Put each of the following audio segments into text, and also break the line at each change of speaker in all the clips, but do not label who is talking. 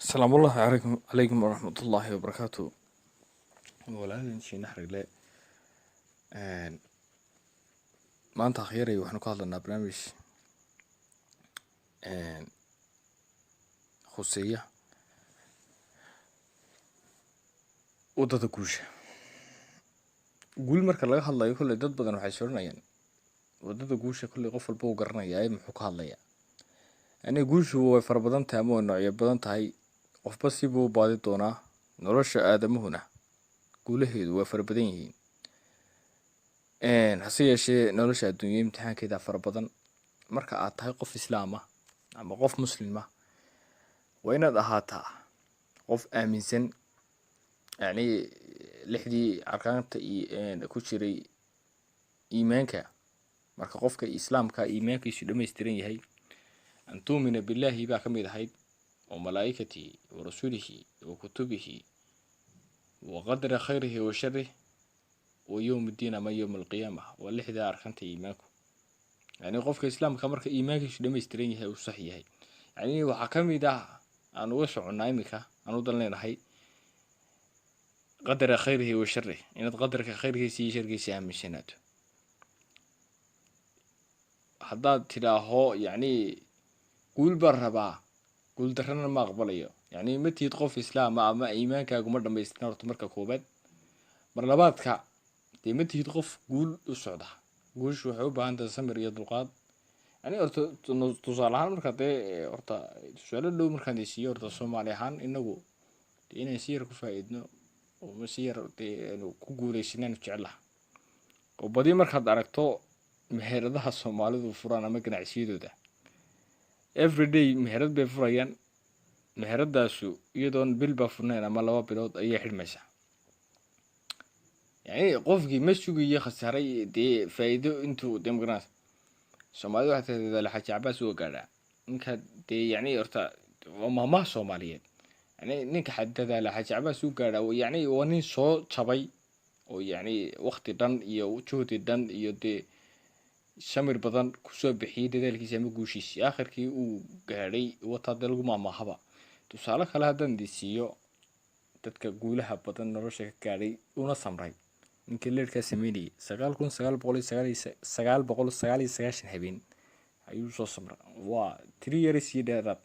السلام الله عليكم ورحمة الله وبركاته. walaalin shii naxrigle maanta akhiray waxaanu ka hadlaynaa barnaamij khuseeya wadada guusha. Guul marka laga hadlayo kolley dad badan waxay soranayaan wadada guusha kolley qof walba uu garanayaa muxuu ka hadlayaa. Yani guushu way fara badan tahay ama way noocyo badan tahay, qofba sibuu u baadi doonaa. Nolosha aadamuhuna guulaheedu way fara badan yihiin. hase yeeshee nolosha adduunya imtixaankeeda fara badan. Marka aad tahay qof islaam ah ama qof muslim ah waa inaad ahaataa qof aaminsan yani lixdii arkaanta ku jiray iimaanka. marka qofka islaamka iimaankiisu dhammaystiran yahay an tuumina billaahi baa ka mid ahayd wa malaa'ikatihi wa rasulihi wa kutubihi wa qadri khayrihi wa sharrihi wa yowmi ddiin ama yowmi alqiyaamah. waa lixdaa arkanta iimaanku. yani qofka islaamka marka iimaankiisu dhammaystiran yahay uu sax yahay, yani waxaa ka mid ah aan uga soconnaa iminka aan u dan leenahay qadra khayrihi wa sharrihi, inaad qadarka khayrkiisa iyo sharkiisa aaminsanaato. haddaad tidhaaho yani guul baan rabaa, guul darrana ma aqbalayo, yani ma tihid qof islaama ama iimaankaagu ma dhammaystiran horta marka koobaad. mar labaadka dee ma tihid qof guul u socda. guushu waxay u baahan tahay samir iyo dulqaad. yani horta tusaale ahaan markaa dee horta tusaale dhow markaan isiiyo horta soomaali ahaan inagu dee inaan si yar ku faa'iidno oo si yar dee aanu ku guulaysanaynu jecelaha. oo badi markaad aragto meheradaha soomaalidu furaan ama ganacsiyadooda everyday meherad bay furayaan. meheradaasu iyadoon bil baa furnayn ama 2 bilood ayay xidhmaysaa. yani qofkii ma sugayo khasaaray dee faa'iido intuu dee magaranaysa. soomaalida waxay tidahdaa laxaji cabaas uga gaadhaa ninka dee yani horta waa maamaha soomaaliyeed. yani ninka xadadaa laxaji cabaas u gaadhaa yani waa nin soo jabay oo yani waqti dhan iyo juhdi dhan iyo dee shamir badan kusoo bixiyay dadaalkiisa ama guushiisii aakhirkii uu gaadhay wataa dee lagu maamaahaba. tusaale kale haddaan idinsiiyo dadka guulaha badan nolosha ka gaadhay una samray ninkii leerkaa sameynayay 9,999 habeen ayuu soo samra. waa 3 years iyo dheeraad.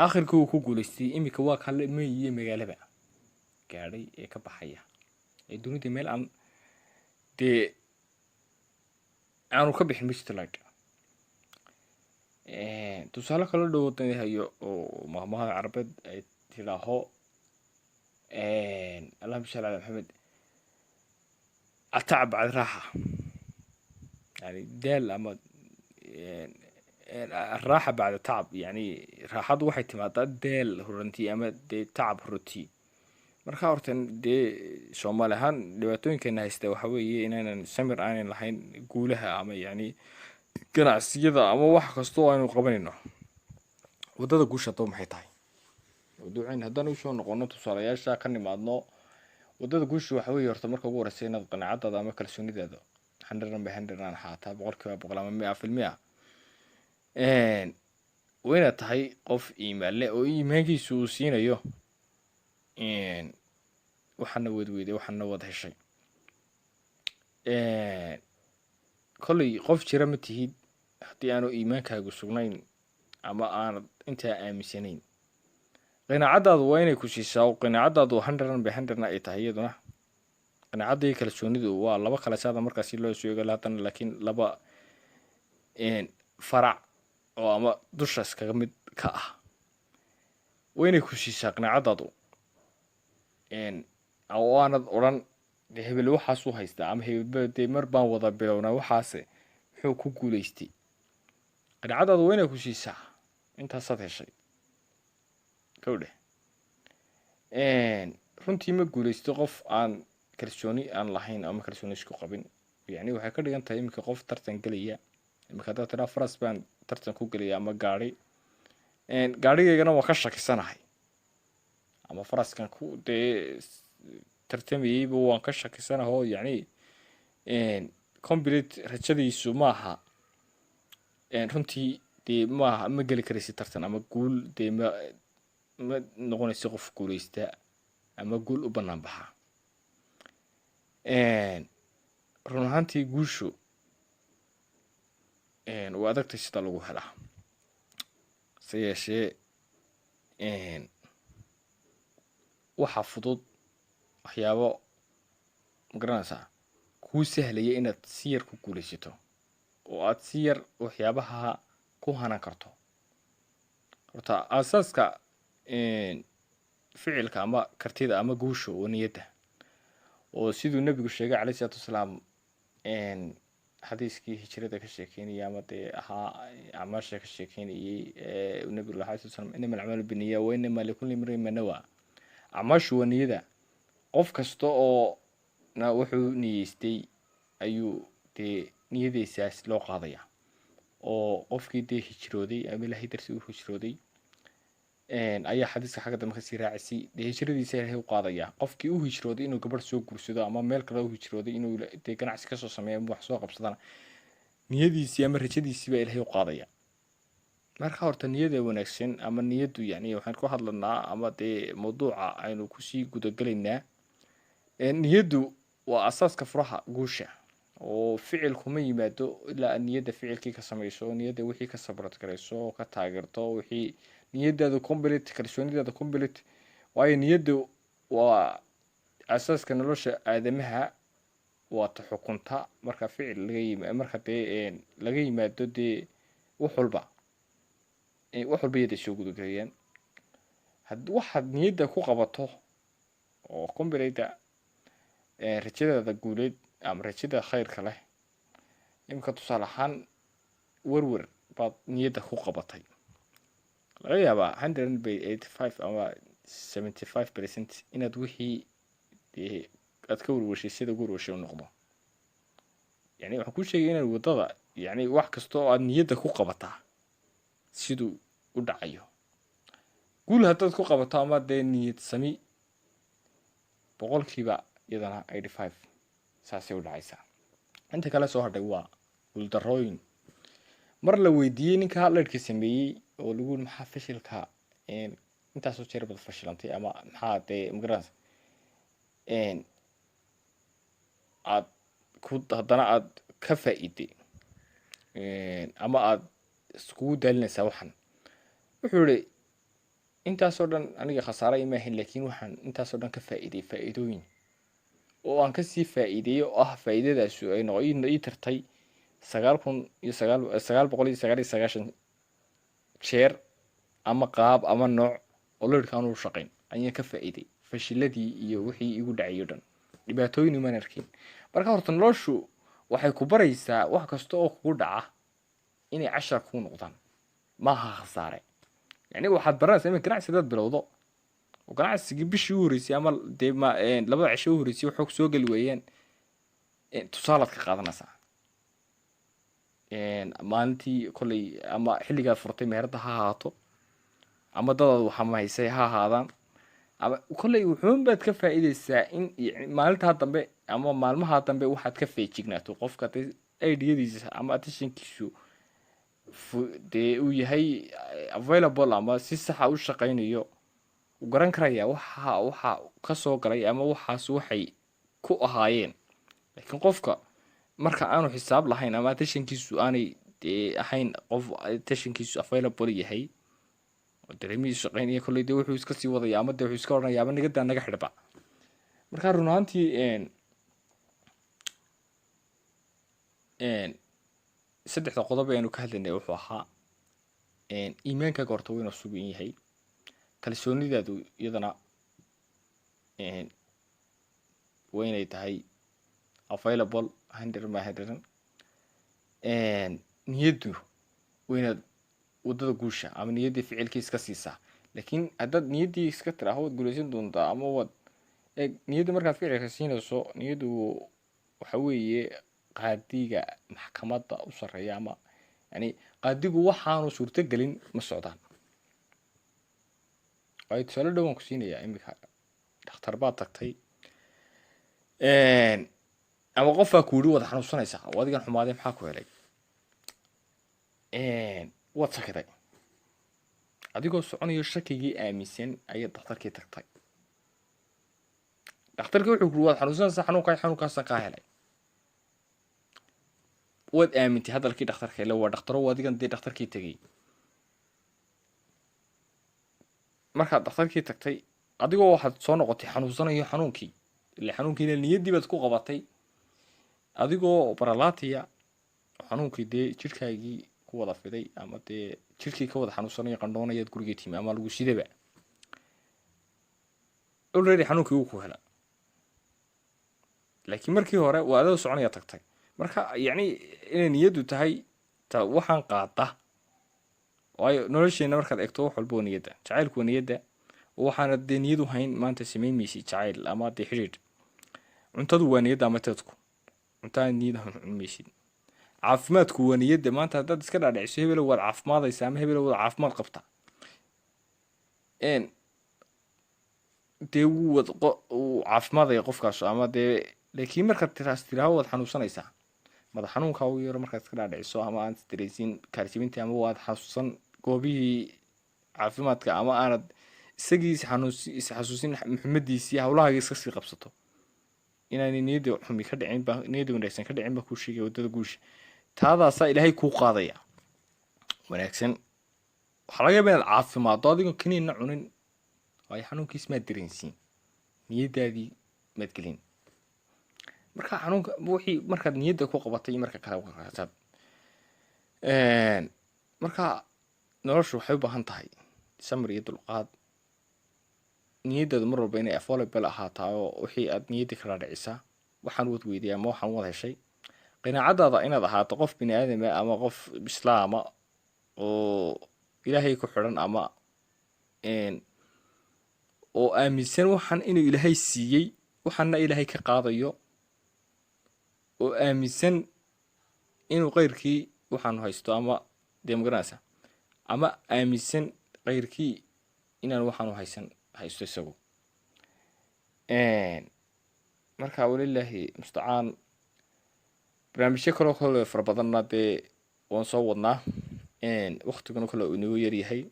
aakhirkii uu ku guulaystay. imika waa kale meeyiye magaalaba gaadhay ee ka baxaya ee dunida meel aan dee aanu ka bixin mujtalaga. tusaale kala dhow wadan hayo oo maamaha carabeed ay tidhaaho allahumma salli ala maxamed atacab bacd raaxa. yani daal ama raaxa bacda tacab. yani raaxadu waxay timaadaa daal horantii ama dee tacab horantii. marka horta dee soomaali ahaan dhibaatooyinkeena haysta waxa weeye inaanan samir aanan lahayn guulaha ama yani ganacsiyada ama wax kastoo aynu qabanayno. wadada guusha doo maxay tahay? mawduuceen haddaan usoo noqono tusaalayaasha ka nimaadno. wadada guusha waxa weeye horta marka ugu horeysa inaad qanaacadaada ama kalsoonidaada 100% aan ahaataa 100% ama 100%. waa inaad tahay qof iimaan leh oo iimaankiisu uu siinayo waxaana wadweyday waxaana wad heshay. kolley qof jira ma tihid haddii aanu iimaankaagu sugnayn ama aanad intaa aaminsanayn. qanaacadaadu waa inay ku siisaa oo qanaacadaadu 100% ay tahay iyaduna. qanaacada iyo kalsoonidu waa laba kala saada markaasi loo soo eego haddana laakiin laba farac oo ama dusha iskaga mid ka ah. waa inay ku siisaa qanaacadaadu oo aanad odhan dee hebel waxaasuu haystaa ama hebel dee mar baan wada bilownaa waxaase muxuu ku guulaystay. qanaacadaadu waa inay ku siisaa intaasaad heshay kowdhe. runtii ma guulaysto qof aan kalsooni aan lahayn ama kalsooni isku qabin. yani waxay ka dhigan tahay iminka qof tartan gelaya. iminka haddaad tidhaa faras baan tartan ku gelaya ama gaari. gaarigaygana waa ka shakisanahay ama faraskan ku dee tartamayeyba waan ka shakisanaho yani complete rajadiisu maaha runtii dee ma geli karaysi tartan ama guul dee ma noqonaysi qof guulaysta ama guul u bannaan baxa. run ahaantii guushu waa adagtay sida lagu helaa, se yeeshee waxaa fudud waxyaabo magaranaysaa kuu sahlaya inaad si yar ku guulaysato oo aad si yar waxyaabaha ku hanan karto. horta aasaaska ficilka ama kartida ama guusha oo niyadda, oo siduu nebigu sheegay calayhi salaatu wasalaam xadiiskii hijrada ka sheekeynaya ama dee ahaa acmaasha ka sheekeynayay nebigu alayhi salaatu wasalaam inama alacmaalu binniya wa inama likulli imri'in ma nawaa. acmaashu waa niyada. qof kasta oo wuxuu niyeystay ayuu dee niyadeysaas loo qaadaya. oo qofkii dee hijrooday ama ilaahay darsi u hijrooday ayaa xadiiska xagga dambe kasii raacisay dee hijradiisa ilaahay u qaadaya. qofkii u hijrooday inuu gabadh soo guursado ama meel kale u hijrooday inuu dee ganacsi kasoo sameeyo ama wax soo qabsadana niyadiisii ama rajadiisii baa ilaahay u qaadaya. marka horta niyada wanaagsan ama niyadu yani waxaan ku hadlanaa ama dee mawduuca aynu kusii gudagelaynaa. niyadu waa asaaska furaha guusha, oo ficilku ma yimaado ilaa niyadda ficilkii ka samayso, niyadda wixii ka sabrad garayso oo ka taageerto, wixii niyadaada complete kalsoonidaada complete. waayo niyaddu waa asaaska nolosha aadamaha, waa ta xukunta marka ficil marka dee laga yimaado dee wax walba iyada soo gudagelayaan. waxaad niyadda ku qabato oo complete rajadaada guuleed ama rajada khayrka leh. imika tusaale ahaan werwer baad niyadda ku qabatay, laga yaabaa 185 ama 75% inaad wixii dee aad ka werwashay sida werwashay u noqdo. yani waxaan kuu sheegay inaad waddada yani wax kasta oo aad niyadda ku qabataa siduu u dhacayo. guul haddaad ku qabato ama dee niyad sami boqolkiiba iyadana 85 saasay u dhacaysaa. inta kale soo hadhay waa guuldarrooyin. mar la weydiiyey ninka hadleedhka sameeyey oo lagu maxaa fashilka intaasoo jeer bad fashilantay ama maxaa dee magaranaysa aad haddana aad ka faa'iiday ama aad iskugu daalinaysaa waxan. wuxuu yihi intaasoo dhan aniga khasaare ima ahayn, laakiin waxaan intaasoo dhan ka faa'iiday faa'iidooyin oo aan kasii faa'iideeyey oo ah faa'iidadaasu ay ii tartay 9,999 jeer ama qaab ama nooc oo leedhka aan u shaqayn ayaan ka faa'iiday fashiladii iyo wixii igu dhacay oo dhan. dhibaatooyin imaan arkin. marka horta noloshu waxay ku baraysaa wax kasta oo kugu dhaca inay cashar kuu noqdaan, maaha khasaare. yani waxaad baranaysaa in ganacsi dad bilowdo oo ganacsigii bishii u horeysay ama dee labada cisho u horeysay waxay soo gali weeyaan tusaalaad ka qaadanaysaa. maalintii kolley ama xilligaad furtay meherada ha ahaato ama dadaad waxamahaysay ha ahaadaan ama kolley wuxuun baad ka faa'iidaysaa in maalintaa dambe ama maalmaha dambe waxaad ka feejignaato qofka ideyadiisa ama attentionkiisu dee uu yahay available ama si saxa u shaqaynayo u garan karaya waxa ka soo galay ama waxaas waxay ku ahaayeen. laakiin qofka marka aanu xisaab lahayn ama attentionkiisu aanay ahayn qof attentionkiisu available yahay oo dareemihiisu shaqaynaya kolley dee wuxuu iska sii wadaya ama dee wuxuu iska odhanaya ama nigadaa naga xidhba. marka run ahaantii saddexda qodob aynu ka hadlaynay wuxuu ahaa iimaankaaga horta waa inuu sugan yahay, kalsoonidaadu iyadana waa inay tahay available 100%. niyaddu waa inaad waddada guusha ama niyaddii ficilkii iska siisaa. laakiin haddaad niyaddii iska tiraaho waad guulaysan doontaa ama waad niyadda markaad ficilka siinayso niyaddu waxa weeye qaadiga maxkamadda u sarreeya ama yani qaadigu waxaanu suurto gelin ma socdaan. waayo tusaale dhow waan ku siinayaa. imika dhakhtar baad tagtay ama qof baa ku yidhi wada xanuunsanaysaa oo adigan xumaaday maxaa ku helay. waad sakiday adigoo soconayo shakigii aaminsan ayaad dhakhtarkii tagtay dhakhtarkii wuxuu ku waad xanuunsanaysaa xanuunkaasaan kaa helay waad aamintay hadalkii dhakhtarka ile waa dhakhtaro adigan dee dhakhtarkii tegay markaad dhakhtarkii tagtay adigoo waxaad soo noqotay xanuunsanayo xanuunkii ile xanuunkiina niyaddii baad ku qabatay adigoo baralaatiya xanuunkii dee jidhkaagii ku wada fiday ama dee jidhkii ka wada xanuunsanayo qandhoonayaad gurigii timi ama lagu sidaba already xanuunkii wuu ku hela laakiin markii hore waa adoo soconaya tagtay marka yacni inay niyaddu tahay ta waxaan qaada waayo nolosheena markaad eegto wax walba waa niyadda jacaylku waa niyadda waxaana dee niyadu hayn maanta samayn maysi jacayl ama dee xidhiidh cuntadu waa niyadda ama teedku cuntada niyada cun maysid caafimaadku waa niyadda maanta haddaad iska dhaadhiciso hebelow waad caafimaadaysa ama hebelow waad caafimaad qabta dee wuu caafimaadaya qofkaas ama dee laakiin markaad tiraaho waad xanuunsanaysaa madax xanuunka ugu yaro markaad iska dhaadhiciso ama aanad dareysin kaarsibintii ama waad xasuusan goobihii caafimaadka ama aanad isagii isxasuusin muhiimadiisii hawlahaaga iska sii qabsato inaanay niyadda xumi ka dhicin baa niyadda wanaagsan ka dhicin baa kuu sheegaya waddada guusha taadaasaa ilaahay kuu qaadaya wanaagsan waxaa laga yaaba inaad caafimaaddo adigoo kaniinna cunin waayo xanuunkiis maad dareensiin niyaddaadii maad gelin marka xanuunka wixii markaad niyadda ku qabatay marka kale kaasaad marka noloshu waxay u baahan tahay samir iyo dulqaad niyaddaadu mar walba inay available ahaataa oo wixii aad niyadda kala dhicisaa waxaan wad weydiyaa ama waxaan wad heshay qinaacadaada inaad ahaato qof bini aadama ama qof islaama oo ilaahay ku xidhan ama oo aaminsan waxaan inuu ilaahay siiyey waxaana ilaahay ka qaadayo oo aaminsan inuu qayrkii waxaanu haysto ama dee magaranaysa ama aaminsan qayrkii inaan waxaanu haysto isagu marka walilaahi mustacaan barnaamijyo kaloo kale fara badanna dee waan soo wadnaa waktiguna kale uu inagu yaryahay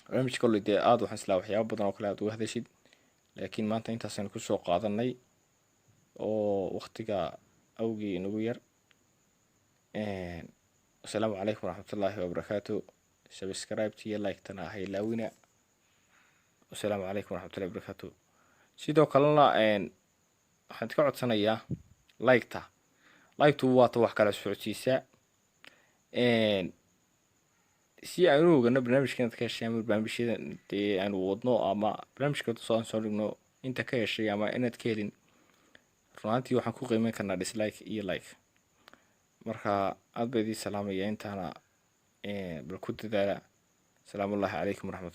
barnaamij kale dee aada waxaan islaa waxyaaba badan oo kale aad uga hadashid laakiin maanta intaasaynu kusoo qaadanay oo waktiga awgii inagu yar asalaamu calaykum waraxmatullaahi wabarakaatu subscribe iyo like-tana ahay laawina asalaamu calaykum waraxmatullahi wabarakaatu sidoo kalena waxaan ka codsanayaa like-tu waata wax kala socodsiisaa si aan u ogano barnaamijka inaad ka heshay ama barnaamijyada dee aanu wadno ama barnaamijka soo dhigno inta ka heshay ama inaad ka helin runaantii waxaan ku qiimeyn karnaa dislike iyo like marka aad baa idii salaamaya intaana bal ku dadaala asalaamu allaahi calaykum waraxmatulla